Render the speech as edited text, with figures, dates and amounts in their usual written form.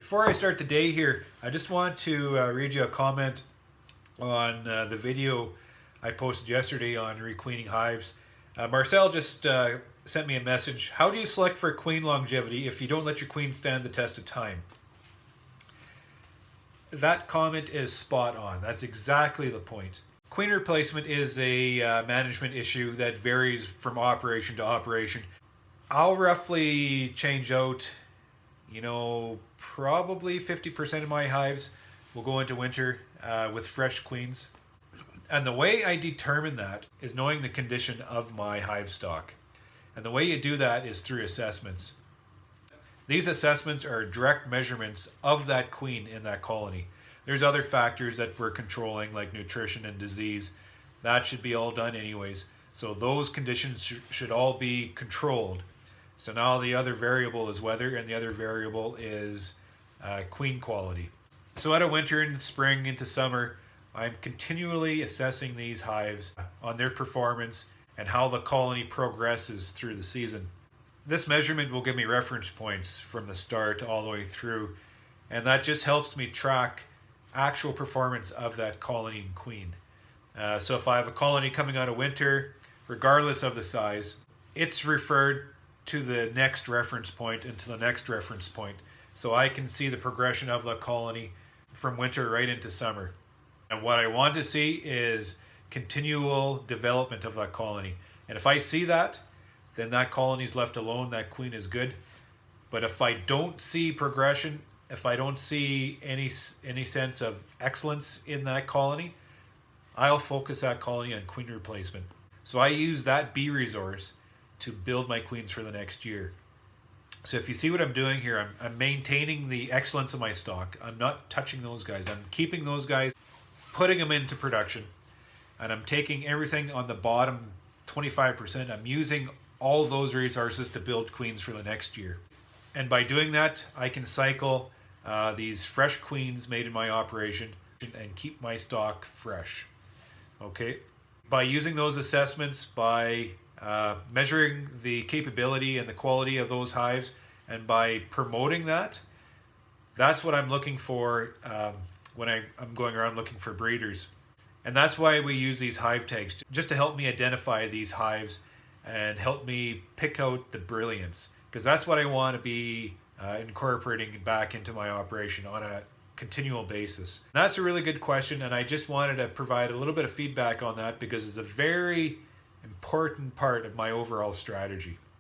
Before I start the day here, I just want to read you a comment on the video I posted yesterday on requeening hives. Marcel just sent me a message. How do you select for queen longevity if you don't let your queen stand the test of time? That comment is spot on. That's exactly the point. Queen replacement is a management issue that varies from operation to operation. I'll roughly change out, probably 50% of my hives will go into winter with fresh queens. And the way I determine that is knowing the condition of my hive stock. And the way you do that is through assessments. These assessments are direct measurements of that queen in that colony. There's other factors that we're controlling, like nutrition and disease. That should be all done anyways. So those conditions should all be controlled. So now the other variable is weather, and the other variable is queen quality. So out of winter and spring into summer, I'm continually assessing these hives on their performance and how the colony progresses through the season. This measurement will give me reference points from the start all the way through, and that just helps me track actual performance of that colony and queen. So if I have a colony coming out of winter, regardless of the size, it's referred to the next reference point and to the next reference point. So I can see the progression of the colony from winter right into summer. And what I want to see is continual development of that colony. And if I see that, then that colony is left alone, that queen is good. But if I don't see progression, if I don't see any sense of excellence in that colony, I'll focus that colony on queen replacement. So I use that bee resource to build my queens for the next year. So if you see what I'm doing here, I'm maintaining the excellence of my stock. I'm not touching those guys. I'm keeping those guys, putting them into production, and I'm taking everything on the bottom 25%. I'm using all those resources to build queens for the next year. And by doing that, I can cycle these fresh queens made in my operation and keep my stock fresh. Okay? By using those assessments, by measuring the capability and the quality of those hives, and by promoting that, that's what I'm looking for when I'm going around looking for breeders. And that's why we use these hive tags, just to help me identify these hives and help me pick out the brilliance, because that's what I want to be incorporating back into my operation on a continual basis. And that's a really good question, and I just wanted to provide a little bit of feedback on that because it's a very important part of my overall strategy.